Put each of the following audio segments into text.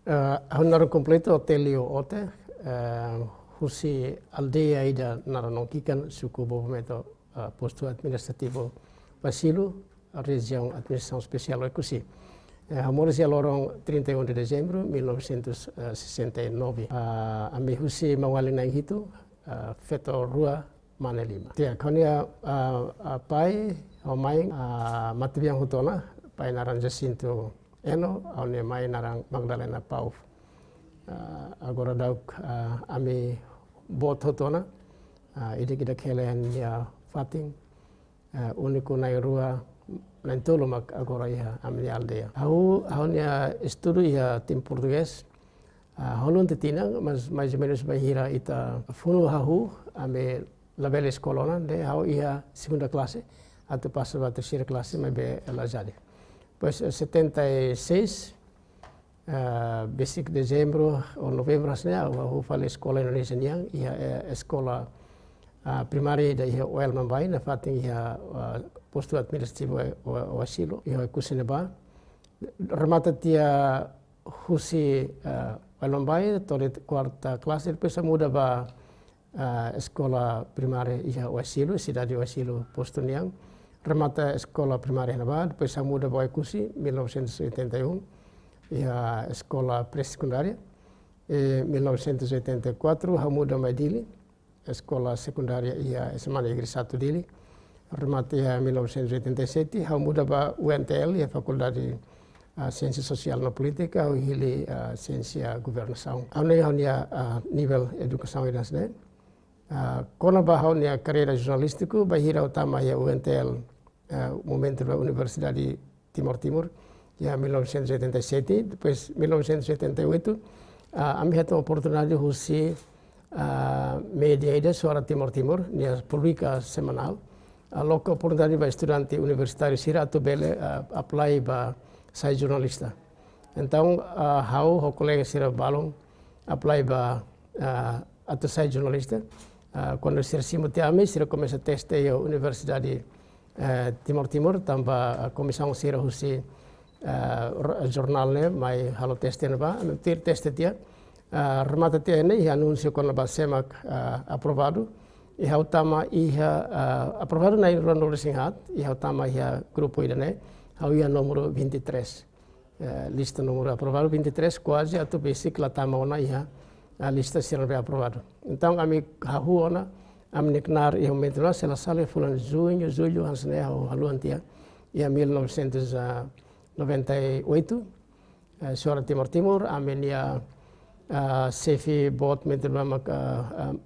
Hau naran completo hotelio ote, husi aldeia ida naranongkikan suku Bovometo posto administrativo Vasilu, região administração especial Oikusi. Morisi a lorong 31 de dezembro de 1969. A me husi mawali na hitu, feto rua Manelima. Tia konia pai o mai matibiang hutona, pai naran Jacinto Eno, au ne mai narang Magdalena Pau. Agora dauk ami bot hotona, ide kita kelen ya fating, uniku nai rua nain tolo mak agora ya ami aldeia. Hau nia estudo ya tim português, holun te tinang, mas mais ou menos bahira ita funu hahu, ami la bela escolona, de hau ia segunda classe, até passa a terceira classe, mas be ela já de. Pois 76, 25 de dezembro ou novembro, eu falei escola Indonésia niang, ia escola primária da ia Oel Mambai, na fatin ia posto administrativo o asilo, ia Kusineba. Remata tia husi Oel Mambai, toda quarta classe, depois muda ba escola primária ia o asilo, cidade o asilo posto niang. Remata escola primária na ba, depois muda ba Kusi, 1981. A escola pré-secundária. Em 1984, eu mudei para Dili, a escola secundária e a semana ingressado Dili. Rematei em 1987, eu mudei para UNTL, a Faculdade de Ciência Social e Política, eu hili a Ciência Governação. Eu nem a nível educação e dança. Quando eu a carreira jornalística, eu hira utama a UNTL, momento da Universidade de Timor-Timor. Em 1987, depois 1988, a minha oportunidade de fazer média sobre Timor-Timor, na pública semanal. A louca oportunidade para estudante universitário Sirato Bele apply para ser jornalista. Então, o colega Sira Balong apply para ser jornalista. Quando Sira Simutiame, Sira começa a testar a Universidade Timor-Timor, também a comissão Sira Hussi jornalnya mai halo testen ba mentir teste dia remata dia ini anúncio quando ba semak aprovado e utama aprovado na Ronaldo Sinhat e utama grupo idane ia número 23 lista número aprovado 23 quase atau basic la tama ona a lista será aprovado então ami hahuona amniknar e momento lá se la sale fulan julho hansne haluan dia e 1998, suara Timor-Timor, amenia Sefi Bot menterma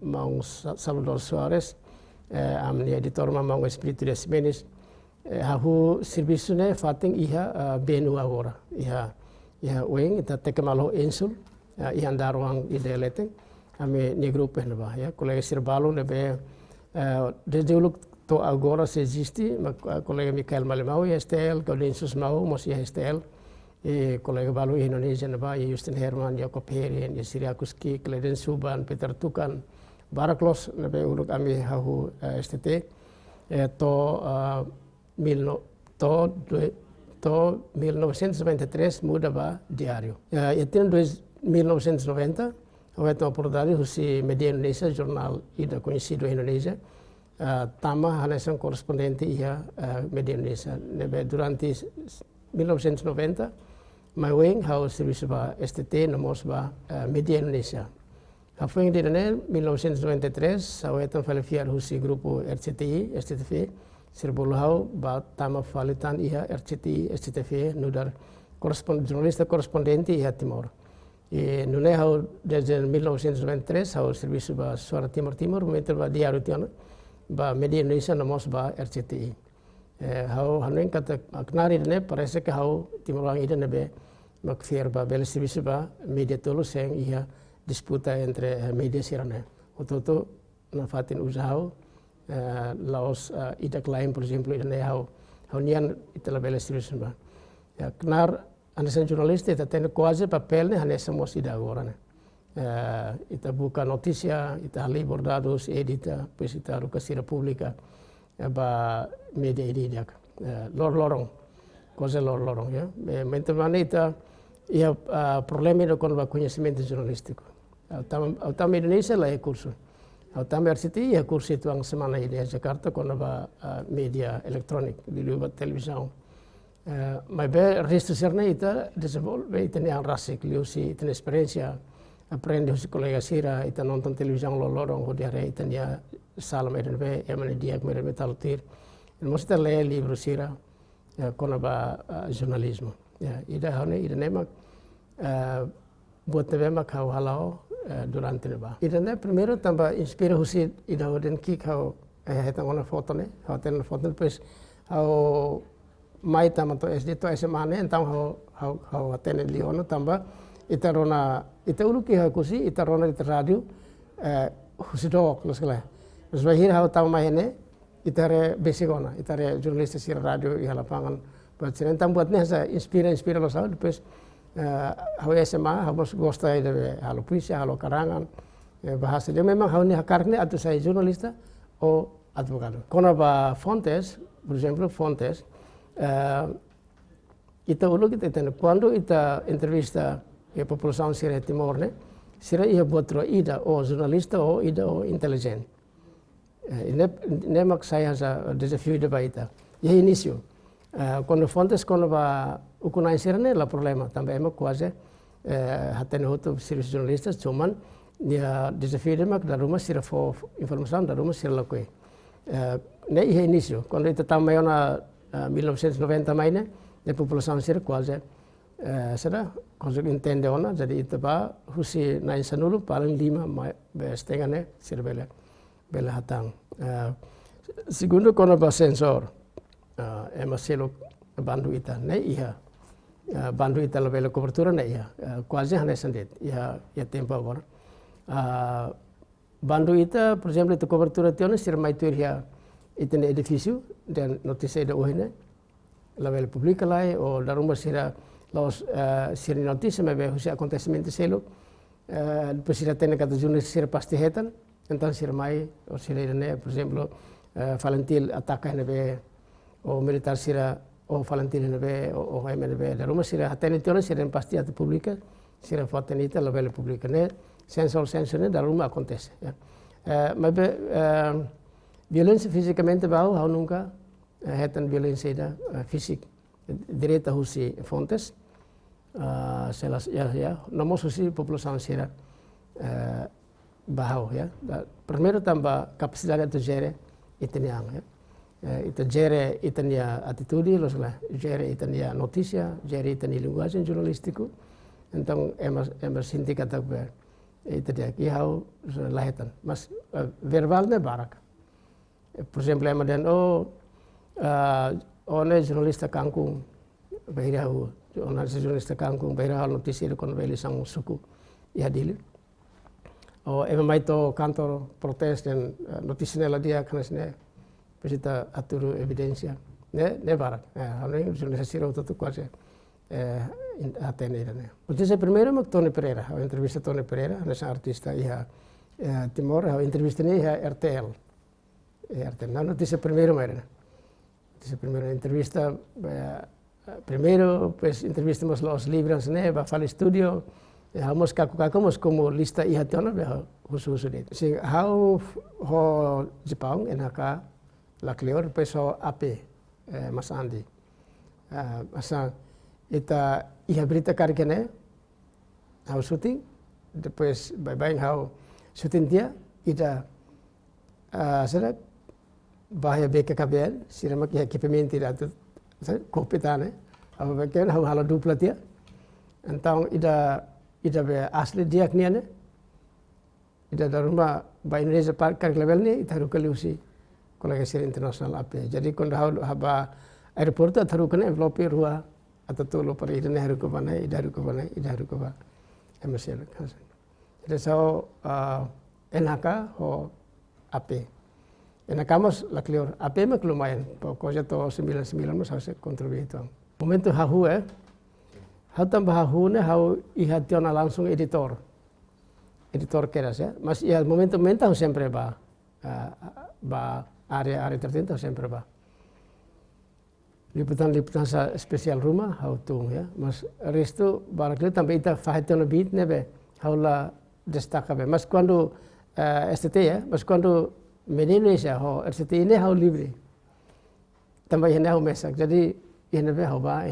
Mang Salvador Soares, amenia editor Mang Espírito de Simenes, hahu serviço ne fating iha benu agora, iha wing ita tekemalo insul, iha daruang ideleteng, ame ni grupo neba, ya colega Sirbalo nebe desde o to agora se existe, o colega Mikael Malemau e STL, Gaudêncios Mau, Mosia STL, e colega Balu Indonesia neba, e Justin Herman, Jacob Herin, e Siriakus Ki, Kleden Suban, Peter Tukan, Baraklos nebe uruk kami hahu STT, to 1993 muda ba diário. E tem 1990, eu tenho a oportunidade de media Indonesia, jornal ida conhecido em Indonesia, tama hanasan correspondente ia media Indonesia. Durante 1990, mai wing hau serviço ba STT nomos ba media Indonesia. Foi em 1993, hau etan falifiar husi grupo RCTI, STTV, serbulu hau ba tama falitan ia RCTI, STTV, nudar jornalista correspondente ia Timor. E nune hau desde 1993 hau serviço ba Suara Timor-Timor, momento ba diário tiana, ba media Indonesia nomos ba RCTI. Hau hanuin kata knari dene parece que hau Timor ida nebe makfier ba bela serviço ba media tolo seng ia disputa entre media sirane. Ototo na fatin usahau laos ida klaim por exemplo ida ne hau nian ita bela serviço ba. Knar anasan jornalista ita tem quase papel ne hanesa mos ida agora ne. Ita buka notícia, ita ali bordados, edita, pois ita rukasira pública ba media edidak. Lorong, coisa lorong ya. Mentemane ita ia problema do con conhecimento jornalístico. Ao tam Indonesia lá é curso. Ao tam RCTI é curso itu ang semana ini di Jakarta quando va media elektronik di luar televisão. Mas bem resto serna ita desenvolve ita ni ang rasik liusi ita experiência aprende os colegas sira ita nonton televisão lolorong ho dia ita dia salam eden be emane dia mere metal tir. Mostra ler livro sira quando va jornalismo. Ida hone ida nemak buat nemak kau halau durante neba. Ida ne primeiro tamba inspira husi ida oden ki kau hetang ona foto ne, kau ten foto depois kau mai tama to SD to SMA ne então kau atene liono tamba ita rona ita uluki hakusi ita rona ita radio husi dok loskala. Mas bahir kau tama mai ne ita re besigona, ita re jurnalista sira radio i lapangan. Então buatnya sa inspira lo sa depois hau SMA hau gosta de halo puisi halo karangan bahasa dia memang hau ni hakarne atau saya jurnalista ou advogado. Quando ba fontes, por exemplo, fontes ita ulo kita tendo quando ita entrevista a população sira Timor ne sira ia botro ida ou jornalista ou ida ou inteligente. Nemak saya sa desafio de baita. E início quando fontes quando va ukunai sirne la problema também é quase hatene outro serviços jornalistas cuman dia desafio de mak da rumah sira fo informação da rumah sira lakoi ne é início quando itu também na 1990 mainnya a população sira quase será quase entende ona jadi itu ba husi nain sanulu paling 5 setengah ne sira bela hatang segundo quando ba sensor maselo bandu ita ne iha bandu ita la bela cobertura ne iha quase hane sandet iha tempo agora bandu ita por exemplo ita cobertura tione sir mai tu iha itene edifício dan notícia da ohine la bela publica lá ou da rumah sira los sir notícia me ve husi acontecimento selo depois sira tene kata jurnalis sir pasti hetan então sir mai ou sir ne por exemplo Valentil ataka ne be o militar sira o Valentin nebe o Jaime nebe da rumah sira hatene tione sira pasti atu publica sira fotenita la bela publica ne sensor ne da rumah acontece mas violência fisicamente bau hau nunca hetan violência da fisik direta husi fontes selas ya nomos husi população sira bahau ya primeiro tamba capacidade de gerir iteniang ya ita gere itania atitude los la gere itania notícia gere itania linguagem jornalístico então emas sinti kata be ita dia ki hau lahetan mas verbal ne barak por exemplo ema den one jornalista kangkung bahira hu ona jornalista kangkung bahira notícia kon beli sang suku ya dili o ema mai to kantor protes dan notícia la dia kanasne pesita atur evidencia ne barak hane jurnalista sira tu quase atene ne potese primeiro mak Tony Pereira a entrevista Tony Pereira nessa artista iha Timor a entrevista ne iha RTL na notícia primeiro merena notícia primeiro entrevista primeiro pues entrevistamos los libros ne va fal estudio hamos kakamos como lista iha tona be husu det sing how ho Jepang enaka la Cleor peso AP Mas Andi asa ita iha berita karikene how shooting depois bye how shooting dia ida será bahaya BKKBN siramak iha equipamento ida tu kopitane how beken how hala dupla dia então ida be asli dia kniane ida da rumah ba Indonesia park level ni ita rukaliusi kolega sir internasional AP. Jadi quando haba aeroporto atharukan envelope rua atatulo para idane harukobana idarukoba emasel kasan. Jadi so NHK ho AP. NHK mas la Cleor AP mak lumayan pokoknya to 99 mas harus kontribusi. Momento hahu hau tambah hahu ne hau ihationa langsung editor keras ya. Mas ya momento sempre ba area tertentu sempre ba liputan spesial rumah hautung ya, mas resto barakli tambah ita fahitona bit nebe haula destaca be, mas quando STT ya, mas quando Indonesia ho RCT ini hau livre, tambah ini hau mesak, jadi ini be hau ba.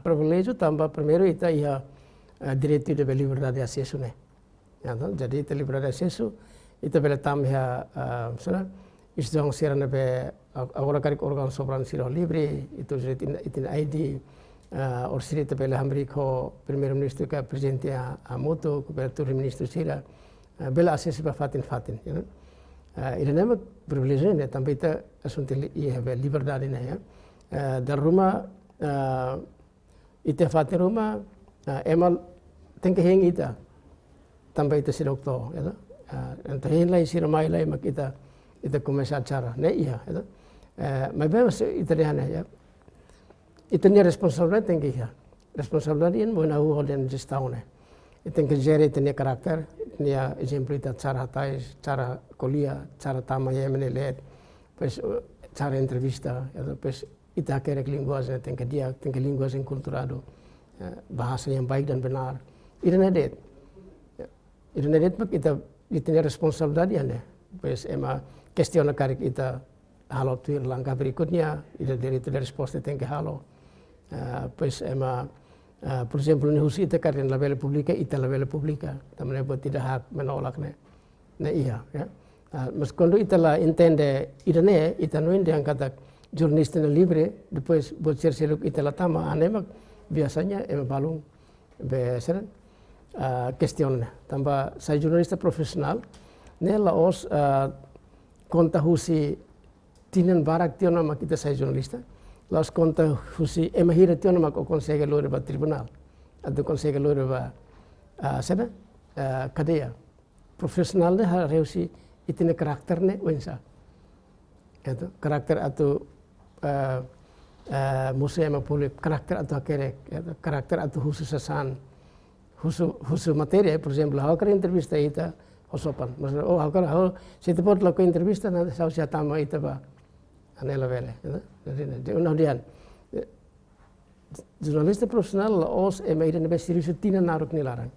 Privilege tambah primeiro ita ia direito de liberdade de acesso né, ya, jadi ita liberdade de acesso ita bela tambah sana istiang sirana be agora karik organ soberano siro livre itu itin ID or siri te bela hamri ko primeiro ministro ka presidente a moto ko bela tur ministro sira bela acesso ba fatin you know. Ida nama privilege ne tambah ita asuntil ia be liberdade ne ya dar rumah ita fatin rumah emal tengke heng ita tambah ita si doktor ya entah hen lai sira mai lai mak ita começa acara ne ia ya mas bebas italiana ya ita ni responsabilidade tem que ia responsabilidade in bona hu hoden gestão né tem que gerir tem karakter nia exemplo ita cara tais cara kuliah cara tama ya menelet pues cara entrevista ya pues ita kerek linguagem tem que linguagem culturado bahasa yang baik dan benar ida nedet mak ita ni responsabilidade ya ne pues ema questiona karik ita halo tuir langkah berikutnya ida dari itu resposta tem que halo pues ema por exemplo ni husi ita karin la vela publica ita la vela publica tamane buat tidak hak menolak ne iya ya mas quando ita la entende ida ne ita no ende yang kata jurnalista libre depois buat ser ita la tama anemak biasanya ema balung beseran questiona tambah saya jurnalista profesional ne la os conta husi tinan barak tiona mak kita saya jurnalista laos conta husi emahira tiona mak o consegue lore ba tribunal atau consegue lore ba sana cadeia profesional ne hareusi itine karakter ne wensa itu karakter atau musuh ema pulih karakter atau kerek karakter atau husu sasan husu materi por exemplo hau kara entrevista ita sopan, maksudnya hau situ pot laku entrevista nanti sau sia tama ita ba anela vele, jadi unaudian jurnalista profesional laos ema ida nebe serius tina naruk nilarang,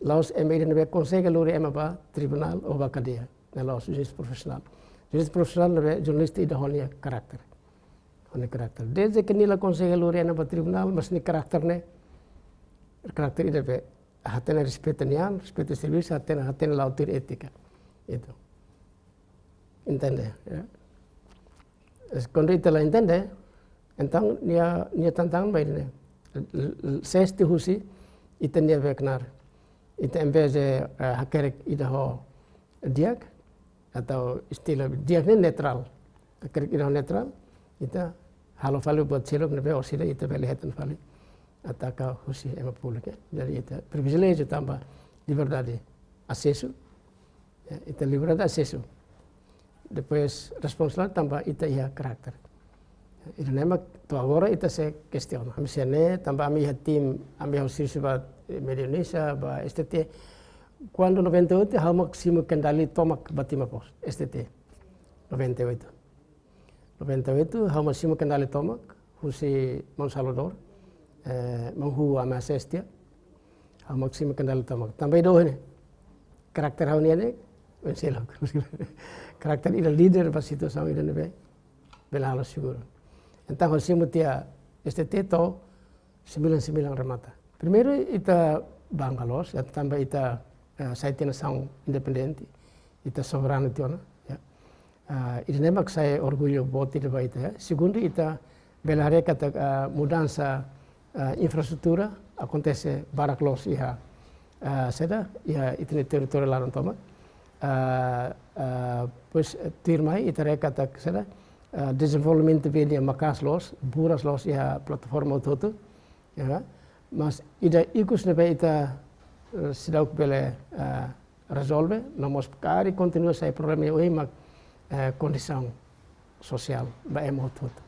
laos ema ida nebe consegue luri ema ba tribunal o ba cadeia, laos jurnalista profesional nebe jurnalista ida honia karakter, desde que nila consegue luri ema ba tribunal mas ni karakter ida be hatena respeto nian, respeto serviço, hatena la autor ética, itu, entende? Ya? Quando ita la entende, então nia tantangan baik ne, sesti husi ita nia veknar, ita em vez de hakerek ida ho diak atau istilah diak ne netral, hakerek ida ho netral, ita halo falu buat silok nebe osida ita beli hatan fali. Atau husi ema pública. Jadi ita privilege tambah liberdade acesso, ita liberdade acesso. Depois responsabilidade tambah ita ia karakter. Ita nema tu agora ita se questiona. Ami sene tambah ami tim ami hausir ba media Indonesia ba STT. Quando 98 hau maksimo kendali tomak batima pos STT 98 hau maksimo kendali tomak husi Mon Salvador. Menghu ama sestia hau maksima kendali tamak tambah do ne karakter hau ne wenselo karakter ida leader pas itu sama ida nebe bela halo seguro entah hau simutia STT to 99 remata primeiro ita Bangalos ya tambah ita saitina sang independente ita soberano tiona ya ida nemak saya orgulho boti de baita ya segundo ita bela reka mudança infraestrutura acontece barak los iha seda iha itne território laran toma pues tirmai ita reka tak seda desenvolvimento vedia makas los buras los iha plataforma toto ya mas ida ikus nebe ita sidauk bele resolve nomos kari continua sai problema oi mak condição social ba emo toto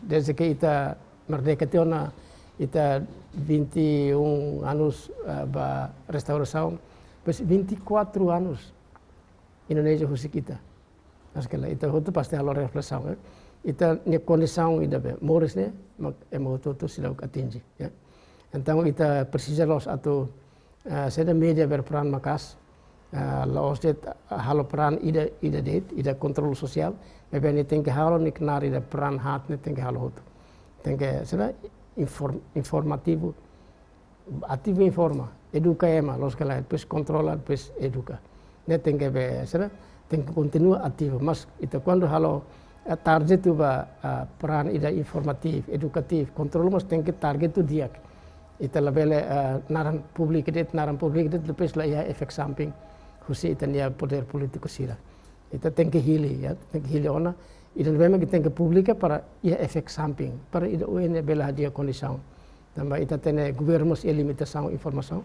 desde que ita merdeka tiona ita 21 anos ba restauração, pues 24 anos Indonesia husi kita. Askala ita hotu pasti halo refleksão, ita ne condição ida be mores ne mak emo toto silau atingi ya. Então ita precisa los atau seda media berperan makas los det halo peran ida det ida kontrol sosial mebe ni tenke halo ni kenari ida peran hat ni tenke halo hotu tenke seda informativo ativo informa educa ema los que la pues controla pues educa ne tenke be seda tenke continua ativo mas ita quando halo target tu ba peran ida informatif edukatif kontrol mas tenke target tu diak ita labele naran publik det lepas lah ya efek samping husi ita nia poder politiko sira ita tenke hili ya tenke hili ona ita memang kita tenke publika para ya efek samping para ida uene bela dia kondisão tambah ita tene governos e limitação informação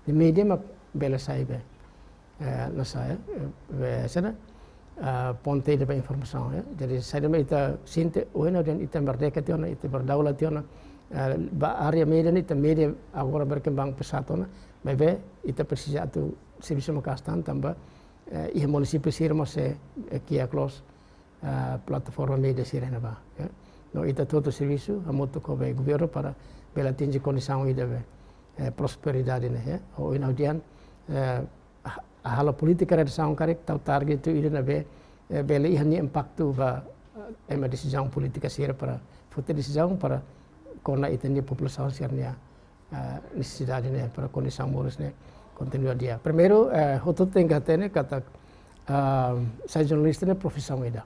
di media mak bela saibe na saya sana ponte ida informação ya jadi saya ita sinte uene dan ita merdeka tiona ita berdaulat tiona area media ita media agora berkembang pesat ona mebe ita precisa tu serviço makastan tambah ia município sira mas kia close plataforma media sira na ba ya no ita todo serviço amoto ko be governo para bela tinji condição ida be prosperidade ne ya o inaudian halo politika redação karek tau target tu ida na be bela ihani impacto ba ema decisão politika sira para futura decisão para kona ita ni população sirnia necessidade né para condição moros né continua dia primeiro hotu tenga tene kata saya jornalista né profissão ida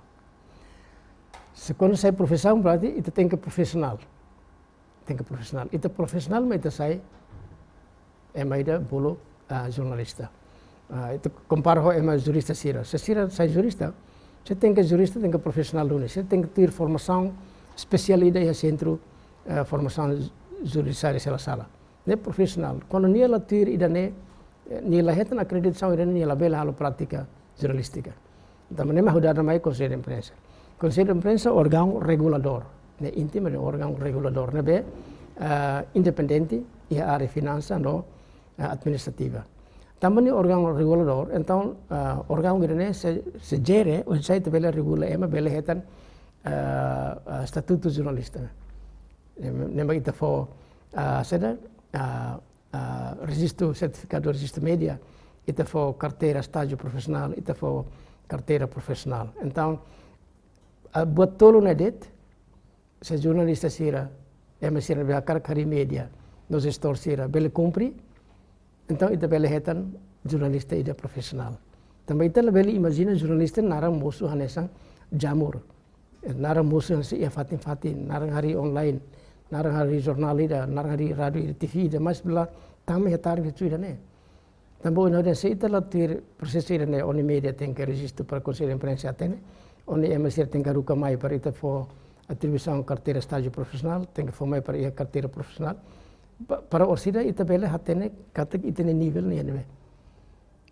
segundo saya profissão berarti itu tenga profesional itu profesional mas itu saya ida bolo jornalista itu comparo ho ema jurista sira saya jurista saya tenga profesional dulu saya tenga ter formação especial ida ya centro formação judiciária sala ne profissional quando nia la tir ida ne nia la hetan acreditação ida nia la bela halo prática jornalística então ne mahudana mai conselho de imprensa órgão regulador ne intimo de órgão regulador ne be independente e a área finança no administrativa também órgão regulador então órgão ida ne se gere o site bela regula ema bela hetan statuto jornalista nemang ita fo seda registro certificado registro media ita fo carteira estágio profissional ita fo carteira profissional então buat tolo na det se jornalista sira sira biakar kari media nos gestor sira bele cumpri então ita bele hetan jornalista ida profissional também ita bele imagina jornalista narang musuh hanesang jamur narang musuh si ia fatin narang hari online narang hari jurnal ida narang hari radio TV ida mas bela tamu ya target tu ida ne tambo no de se ita la tir proses ida ne oni media tenke registro para conselho de imprensa atene oni emasir tenke ruka mai para ita fo atribuição carteira estágio profissional tenke fo mai para ia carteira profissional para orsida ita bela hatene katek ita ne nível ne ne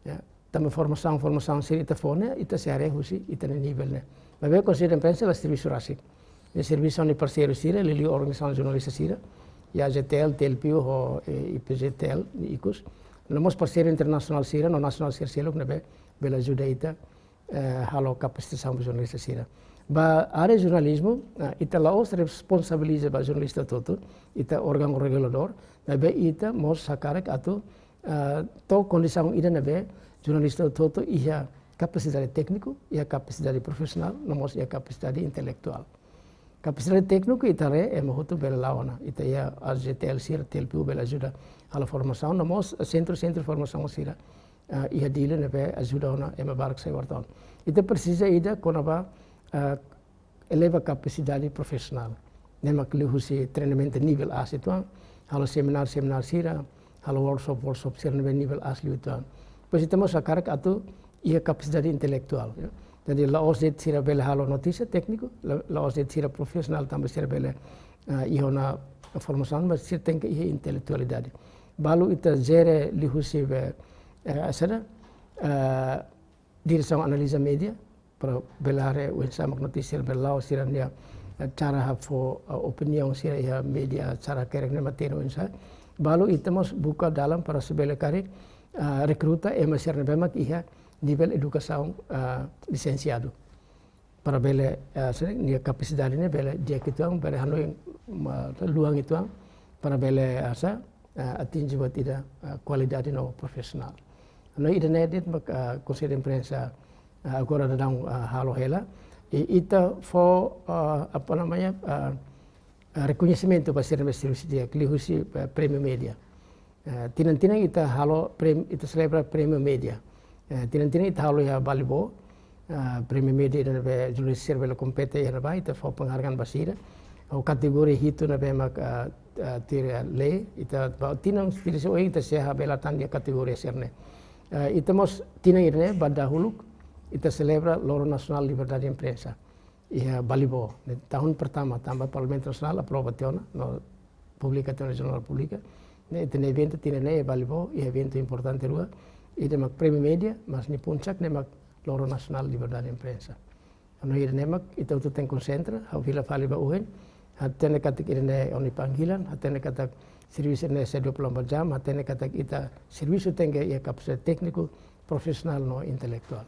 ya também formação sir ita fo ne ita seare husi ita ne nível ne mas conselho de imprensa la serviço rasik de serviço ni parceiro sira lili organização jornalista sira ya JTL TLPU ho IPJTL ikus nomos parceiro internacional sira no nacional sira selok nebe bela ajuda ita halo capacitação jornalista sira ba área jornalismo ita laos responsabiliza ba jornalista toto ita órgão regulador nebe ita mos sakarek atu to condição ida nebe jornalista toto ia capacidade técnico ia capacidade profissional nomos ia capacidade intelectual capacidade técnico ita re hotu bela laona ita ya RGTL sira TLPU bela ajuda ala formação nomos centro formação sira ia dile nebe ajuda ona barak sai warton ita precisa ida konaba eleva capacidade profissional nemak lihusi treinamento nível A situan halo seminar sira halo workshop sira nebe nível A situan pois ita mo sakarak atu ia capacidade intelectual ya. Jadi laos det sira bela halo notícia técnico laos det sira profissional também sira bela ihona formação mas sira tem que ia intelectualidade balu ita zere lihusi be asada direção analisa media para belare o samak notícia bela sira nia cara hafo opinião sira ia media cara kerekna matero insa balu ita mos buka dalam para sebele kari recruta sira bemak ia nível educação licenciado para bele nia kapasidade ne bele dia kituang bele hanoi luang ituang para bele asa atingi buat ida kualidade no profesional. No ida nedit mak konselho de imprensa agora dadang halo hela ita for apa namanya reconhecimento para serviço dia klihusi prêmio media. Tinang-tinang ita halo ita celebra prêmio media. Tinang-tinang ita halo ya balibo prêmio media dan be judicial bela kompete ya ba ita for penghargaan basira. O kategori hitu na be mak tira le ita ba tinang spiritual o ita seha bela tandia kategori serne. Ita mos tinang irne badahuluk ita celebra Loro Nacional Liberdade de Imprensa. Ia balibo tahun pertama tambah Parlamento Nasional aprobationa no publicazione regional pubblica ne ite evento tinene balibo ia evento importante rua ide mak premi media mas ni puncak ne mak Loro Nacional Liberdade de Imprensa ano ide ne mak ita utu ten concentra hau vila fali ba uhen hatene katik ide ne oni panggilan hatene katak servisi ne 24 jam hatene katak ita servisi tengge ia kapasitas tekniku profesional no intelektual.